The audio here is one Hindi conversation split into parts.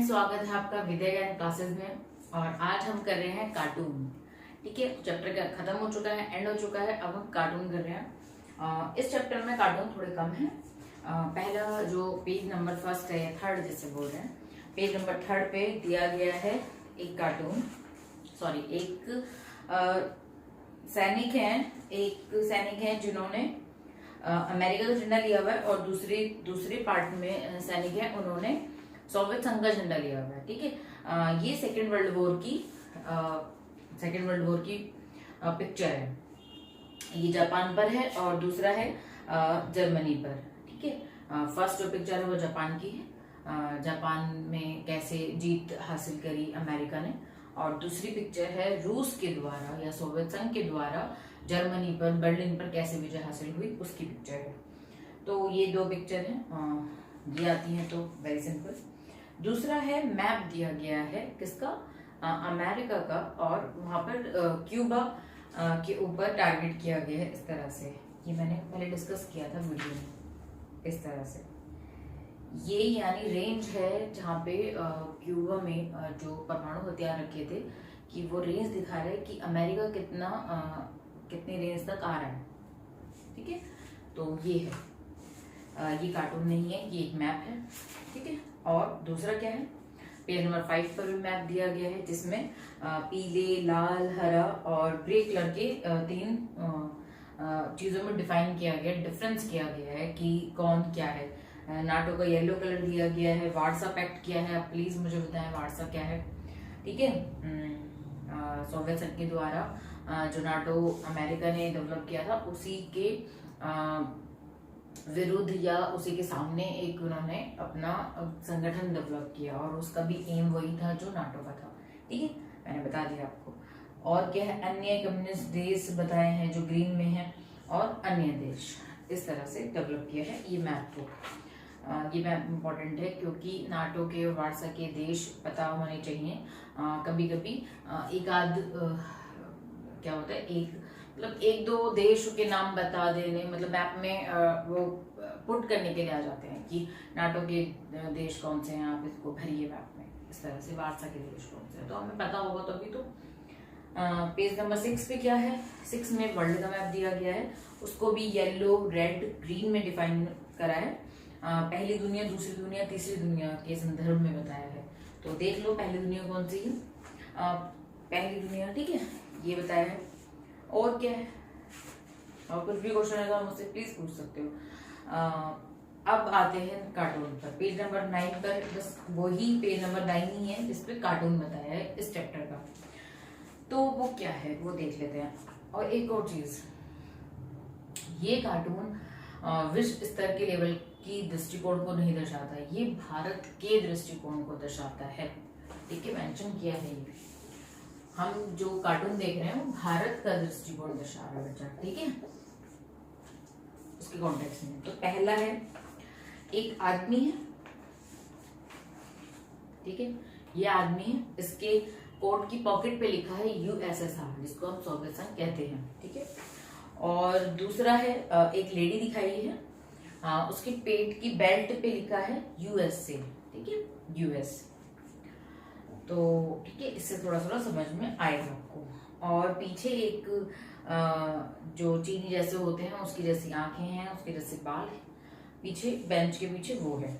फ्रेंड्स, स्वागत है आपका विद्या ज्ञान क्लासेस में। और आज हम कर रहे हैं कार्टून। ठीक है, चैप्टर का खत्म हो चुका है, एंड हो चुका है। अब हम कार्टून कर रहे हैं। इस चैप्टर में कार्टून थोड़े कम है। पहला जो पेज नंबर फर्स्ट है, थर्ड जिसे बोल रहे हैं, पेज नंबर थर्ड पे दिया गया है एक कार्टून। सॉरी, एक सैनिक है जिन्होंने अमेरिका का झंडा लिया हुआ है, और दूसरे पार्ट में सैनिक है, उन्होंने सोवियत संघ का झंडा लिया हुआ है। ठीक है, ये सेकेंड वर्ल्ड वॉर की पिक्चर है। ये जापान पर है और दूसरा है जर्मनी पर। ठीक है, फर्स्ट जो पिक्चर है वो जापान की है, जापान में कैसे जीत हासिल करी अमेरिका ने, और दूसरी पिक्चर है रूस के द्वारा या सोवियत संघ के द्वारा जर्मनी पर, बर्लिन पर कैसे विजय हासिल हुई, उसकी पिक्चर है। तो ये दो पिक्चर हैं, ये आती हैं। तो वेरी सिंपल। दूसरा है मैप दिया गया है किसका, अमेरिका का, और वहां पर क्यूबा के ऊपर टारगेट किया गया है इस तरह से। ये मैंने पहले डिस्कस किया था वीडियो में। इस तरह से ये यानी रेंज है जहाँ पे क्यूबा में जो परमाणु हथियार रखे थे, कि वो रेंज दिखा रहा है कि अमेरिका कितनी रेंज तक आ रहा है। ठीक है, तो ये है, ये कार्टून नहीं है, ये एक मैप है। ठीक है, और दूसरा क्या है, पेज नंबर 5 पर भी मैप दिया गया है, जिसमें पीले, लाल, हरा और ग्रे कलर के तीन चीजों में डिफाइन किया गया, डिफरेंस किया गया है कि कौन क्या है। नाटो का येलो कलर दिया गया है, वार्सा पैक्ट क्या है, आप प्लीज मुझे बताएं वार्सा क्या है। ठीक है, सोवियत संघ के द्वारा जो नाटो अमेरिका ने डेवलप किया था, उसी के विरुद्ध या उसी के सामने एक उन्होंने अपना संगठन डेवलप किया, और उसका भी एम वही था जो नाटो का था। ठीक है, मैंने बता दिया आपको। और क्या है, अन्य कम्युनिस्ट देश बताए हैं जो ग्रीन में है, और अन्य देश, इस तरह से डेवलप किया है ये मैप को। ये मैप इम्पोर्टेंट है क्योंकि नाटो के और वार्सा के देश पता होने चाहिए। कभी कभी एक आध क्या होता है, मतलब एक दो देश के नाम बता देने, मतलब मैप में वो पुट करने के लिए आ जाते हैं कि नाटो के देश कौन से हैं, आप इसको भरिए मैप में। इस तरह से वार्सा के देश कौन से हैं, तो हमें पता होगा तभी तो। पेज नंबर 6 पे क्या है, 6 में वर्ल्ड का मैप दिया गया है, उसको भी येलो, रेड, ग्रीन में डिफाइन करा है। पहली दुनिया, दूसरी दुनिया, तीसरी दुनिया के संदर्भ में बताया है। तो देख लो पहली दुनिया कौन सी है, पहली दुनिया। ठीक है, ये बताया है। और क्या है, और कुछ भी क्वेश्चन है तो आप मुझसे प्लीज पूछ सकते हो। अब आते हैं कार्टून पर, पेज नंबर 9 पर। बस वही पेज नंबर 9 ही है जिसपे कार्टून बताया है इस चैप्टर का। तो वो क्या है वो देख लेते हैं। और एक और चीज, ये कार्टून विश्व स्तर के लेवल की दृष्टिकोण को नहीं दर्शाता, ये भारत के दृष्टिकोण को दर्शाता है। ठीक है, मेंशन किया है ये। हम जो कार्टून देख रहे हैं वो भारत का दृष्टिकोण दर्शा रहा है बच्चा। ठीक है, उसके कॉन्टेक्स्ट में। तो पहला है, एक आदमी है। ठीक है, ये आदमी है, इसके कोट की पॉकेट पे लिखा है USSR, जिसको हम सोवियत संघ कहते हैं। ठीक है, और दूसरा है, एक लेडी दिखाई है, उसके पेट की बेल्ट पे लिखा है USA। ठीक है, US। तो ठीक है, इससे थोड़ा थोड़ा समझ में आएगा आपको। और पीछे एक जो चीनी जैसे होते हैं, उसकी जैसी आंखें हैं, उसके जैसे बाल है, पीछे बेंच के पीछे वो है।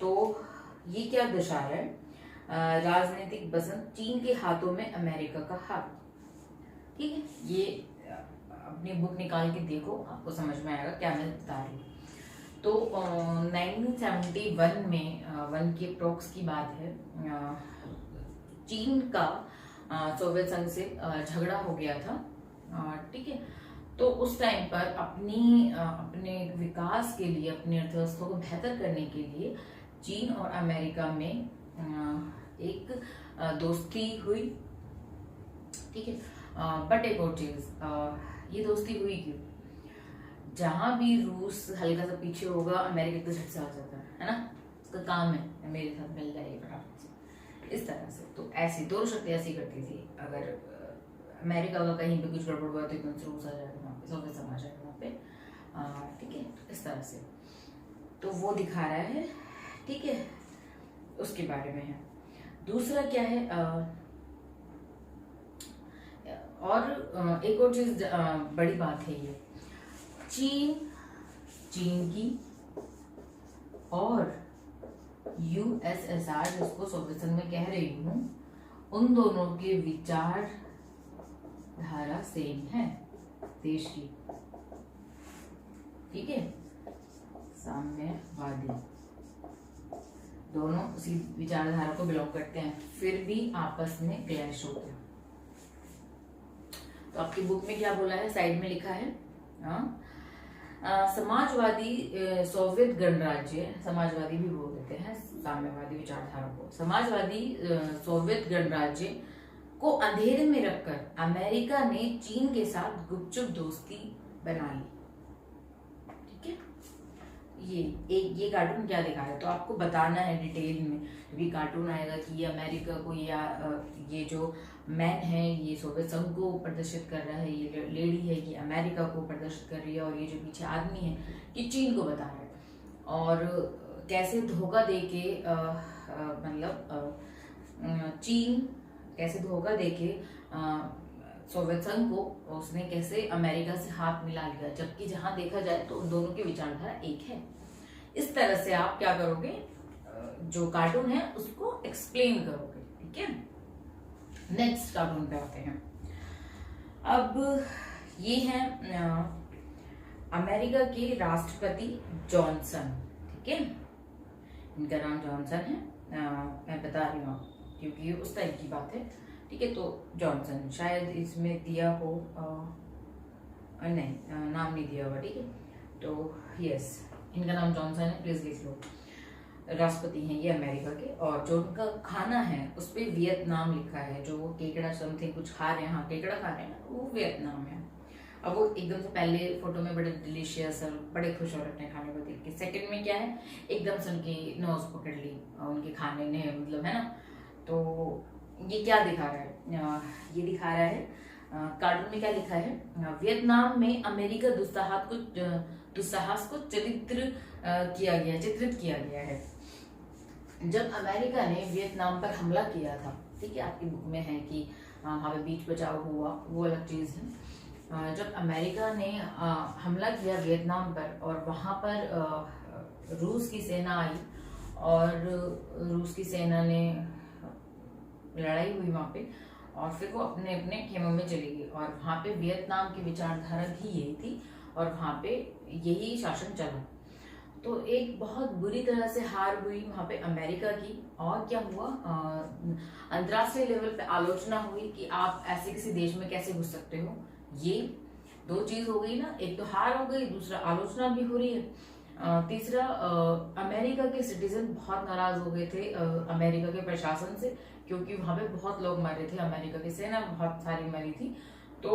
तो ये क्या दर्शा रहा है, राजनीतिक बसंत, चीन के हाथों में अमेरिका का हाथ। ठीक है, ये अपनी बुक निकाल के देखो, आपको समझ में आएगा क्या मैं बता रही हूँ। तो 1971 में वन के अप्रोक्स की बात है, चीन का सोवियत संघ से झगड़ा हो गया था। ठीक है, तो उस टाइम पर अपने विकास के लिए, अपनी अर्थव्यवस्था को बेहतर करने के लिए चीन और अमेरिका में एक दोस्ती हुई। ठीक है, बट एक और चीज, ये दोस्ती हुई क्यों, जहां भी रूस हल्का सा पीछे होगा, अमेरिका तो झट से आ जाता है ना, उसका काम है मेरे साथ मिल जाएगा फटाफट से, इस तरह से। तो ऐसी दोनों शक्ति ऐसी करती थी, अगर अमेरिका का कहीं पे कुछ गड़बड़ हुआ तो एकदम से रूस आ जाएगा वहाँ पे, सोवियत संघ आ जाएगा वहाँ पे। ठीक है, इस तरह से। तो वो दिखा रहा है। ठीक है, उसके बारे में है। दूसरा क्या है, और एक और चीज बड़ी बात है ये, चीन की और यूएसएसआर, जिसको सोवियत संघ में कह रही हूं, उन दोनों के विचार धारा सेम है देश की, ठीक है। साम्यवादी, दोनों उसी विचारधारा को बिलोंग करते हैं, फिर भी आपस में क्लैश हो गया। तो आपकी बुक में क्या बोला है, साइड में लिखा है, समाजवादी सोवियत गणराज्य, समाजवादी भी बोल देते हैं साम्यवादी विचारधारा को, समाजवादी सोवियत गणराज्य को अंधेरे में रखकर अमेरिका ने चीन के साथ गुपचुप दोस्ती बना ली, ठीक है। ये कार्टून क्या दिखा है, तो आपको बताना है डिटेल में, भी कार्टून आएगा कि ये अमेरिका को, या ये जो मैन है ये सोवियत संघ को प्रदर्शित कर रहा है, ये लेडी है कि अमेरिका को प्रदर्शित कर रही है, और ये जो पीछे आदमी है कि चीन को बता रहा है, और कैसे धोखा देके मतलब चीन कैसे धोखा देके सोवियत संघ को उसने कैसे अमेरिका से हाथ मिला लिया, जबकि जहां देखा जाए तो उन दोनों की विचारधारा एक है। इस तरह से आप क्या करोगे, जो कार्टून है उसको एक्सप्लेन करोगे, ठीक है। नेक्स्ट कार्टून पे आते हैं। अब ये है अमेरिका के राष्ट्रपति जॉनसन, ठीक है, इनका नाम जॉनसन है, मैं बता रही हूँ क्योंकि ये उस टाइप की बात है, ठीक है। तो जॉनसन, शायद इसमें दिया हो, नहीं नाम नहीं दिया हुआ, ठीक है। तो यस, इनका नाम जॉनसन है, प्लीज लिख लो। राष्ट्रपति हैं ये अमेरिका के, और जो उनका खाना है उस पे वियतनाम लिखा है, जो वो केकड़ा समथिंग कुछ खा रहे हैं, हाँ केकड़ा खा रहे हैं, वो वियतनाम है। अब वो एकदम से पहले फोटो में बड़े डिलीशियस और बड़े खुश हो रहे हैं खाने को देख के, सेकंड में क्या है, एकदम से उनकी नोज पकड़ ली उनके खाने ने, मतलब है ना। तो ये क्या दिखा रहा है, ये दिखा रहा है कार्टून में क्या लिखा है, वियतनाम में अमेरिका दुस्साहस को चित्रित किया गया है। जब अमेरिका ने वियतनाम पर हमला किया था, ठीक है, आपकी बुक में है कि वहां पे बीच बचाव हुआ, वो अलग चीज है। जब अमेरिका ने हमला किया वियतनाम पर, और वहां पर रूस की सेना आई, और रूस की सेना ने लड़ाई हुई वहां पे, और फिर वो अपने अपने खेमों में चली गई, और वहां पे वियतनाम की विचारधारा भी यही थी, और वहां पे यही शासन चला। तो एक बहुत बुरी तरह से हार हुई वहां पे अमेरिका की, और क्या हुआ, अंतरराष्ट्रीय लेवल पे आलोचना हुई कि आप ऐसे किसी देश में कैसे घुस सकते हो। ये दो चीज हो गई ना, एक तो हार हो गई, दूसरा आलोचना भी हो रही है। तीसरा, अमेरिका के सिटीजन बहुत नाराज हो गए थे अमेरिका के प्रशासन से, क्योंकि वहां पे बहुत लोग मरे थे, अमेरिका की सेना बहुत सारी मरी थी, तो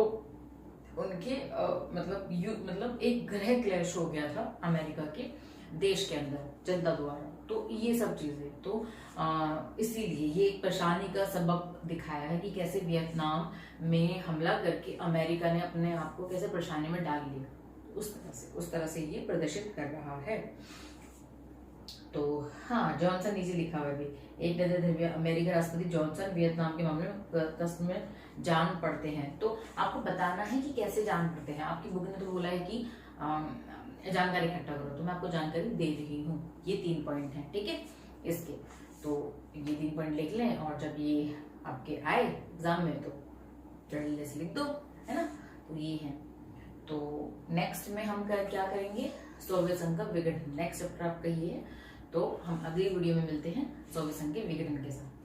उनके मतलब एक ग्रह क्लैश हो गया था अमेरिका के देश के अंदर जनता द्वारा। तो ये सब चीजें, तो इसीलिए ये एक परेशानी का सबक दिखाया है कि कैसे वियतनाम में हमला करके अमेरिका ने अपने आप को कैसे परेशानी में डाल लिया, उस तरह से ये प्रदर्शित कर रहा है। तो हाँ, जॉनसन नीचे लिखा हुआ है भी, एक नजर धरवी अमेरिका राष्ट्रपति जॉनसन वियतनाम के मामले में कष्ट में जान पड़ते हैं। तो आपको बताना है कि कैसे जान पड़ते हैं। आपकी बुक ने तो बोला है कि जानकारी इकट्ठा करो, तो मैं आपको जानकारी दे रही हूँ। ये 3 पॉइंट हैं, ठीक है इसके, तो ये 3 पॉइंट लिख लें, और जब ये आपके आए एग्जाम में तो जल्दी से लिख दो, है ना। तो ये है, तो नेक्स्ट में हम क्या करेंगे, सोवियत संघ का विघटन, नेक्स्ट चैप्टर आपका ये है। तो हम अगली वीडियो में मिलते हैं सोवियत संघ के विघटन के साथ।